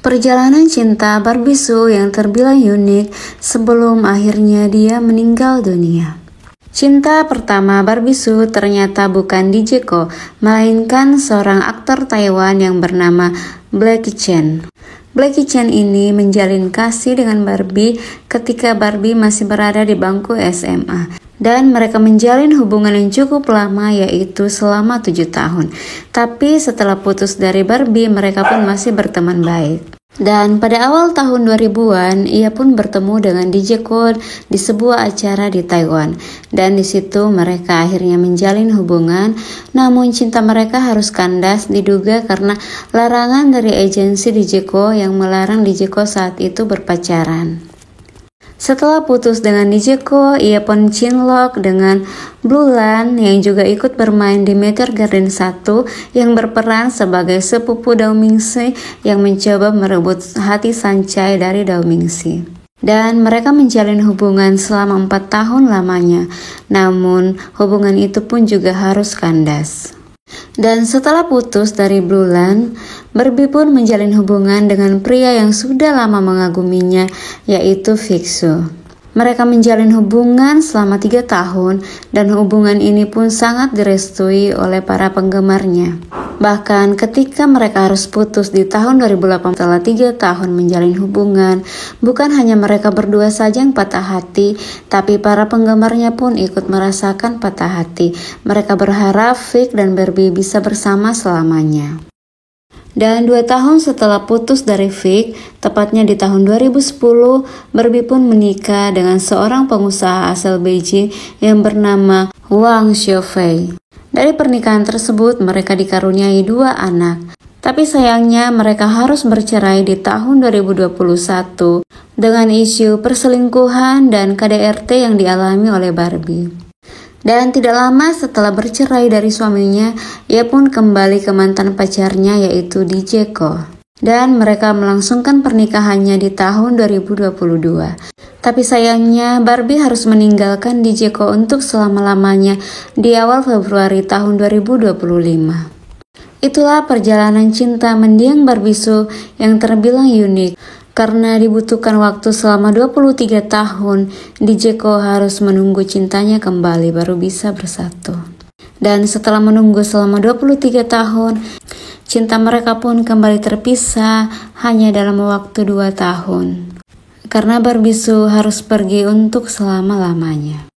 Perjalanan cinta Barbie Sue yang terbilang unik sebelum akhirnya dia meninggal dunia. Cinta pertama Barbie Sue ternyata bukan DJ Ko, melainkan seorang aktor Taiwan yang bernama Blackie Chen. Blackie Chen ini menjalin kasih dengan Barbie ketika Barbie masih berada di bangku SMA. Dan mereka menjalin hubungan yang cukup lama, yaitu selama 7 tahun. Tapi setelah putus dari Barbie, mereka pun masih berteman baik. Dan pada awal tahun 2000-an, ia pun bertemu dengan DJ Ko di sebuah acara di Taiwan. Dan di situ mereka akhirnya menjalin hubungan, namun cinta mereka harus kandas diduga karena larangan dari agensi DJ Ko yang melarang DJ Ko saat itu berpacaran. Setelah putus dengan DJ Ko, ia pun cinlok dengan Blue Lan yang juga ikut bermain di Meteor Garden 1 yang berperan sebagai sepupu Dao Mingsi yang mencoba merebut hati Sancai dari Dao Mingsi. Dan mereka menjalin hubungan selama 4 tahun lamanya, namun hubungan itu pun juga harus kandas. Dan setelah putus dari Blue Lan, Barbie pun menjalin hubungan dengan pria yang sudah lama mengaguminya, yaitu Viksu. Mereka menjalin hubungan selama 3 tahun dan hubungan ini pun sangat direstui oleh para penggemarnya. Bahkan ketika mereka harus putus di tahun 2008 setelah 3 tahun menjalin hubungan, bukan hanya mereka berdua saja yang patah hati, tapi para penggemarnya pun ikut merasakan patah hati. Mereka berharap Vic dan Barbie bisa bersama selamanya. Dan 2 tahun setelah putus dari Vic, tepatnya di tahun 2010, Barbie pun menikah dengan seorang pengusaha asal Beijing yang bernama Wang Xiaofei. Dari pernikahan tersebut, mereka dikaruniai 2 anak. Tapi sayangnya mereka harus bercerai di tahun 2021 dengan isu perselingkuhan dan KDRT yang dialami oleh Barbie. Dan tidak lama setelah bercerai dari suaminya, ia pun kembali ke mantan pacarnya yaitu DJ Ko. Dan mereka melangsungkan pernikahannya di tahun 2022. Tapi sayangnya Barbie harus meninggalkan DJ Ko untuk selama-lamanya di awal Februari tahun 2025. Itulah perjalanan cinta mendiang Barbie Sue yang terbilang unik. Karena dibutuhkan waktu selama 23 tahun, DJ Ko harus menunggu cintanya kembali baru bisa bersatu. Dan setelah menunggu selama 23 tahun, cinta mereka pun kembali terpisah hanya dalam waktu 2 tahun. Karena Barbie Sue harus pergi untuk selama-lamanya.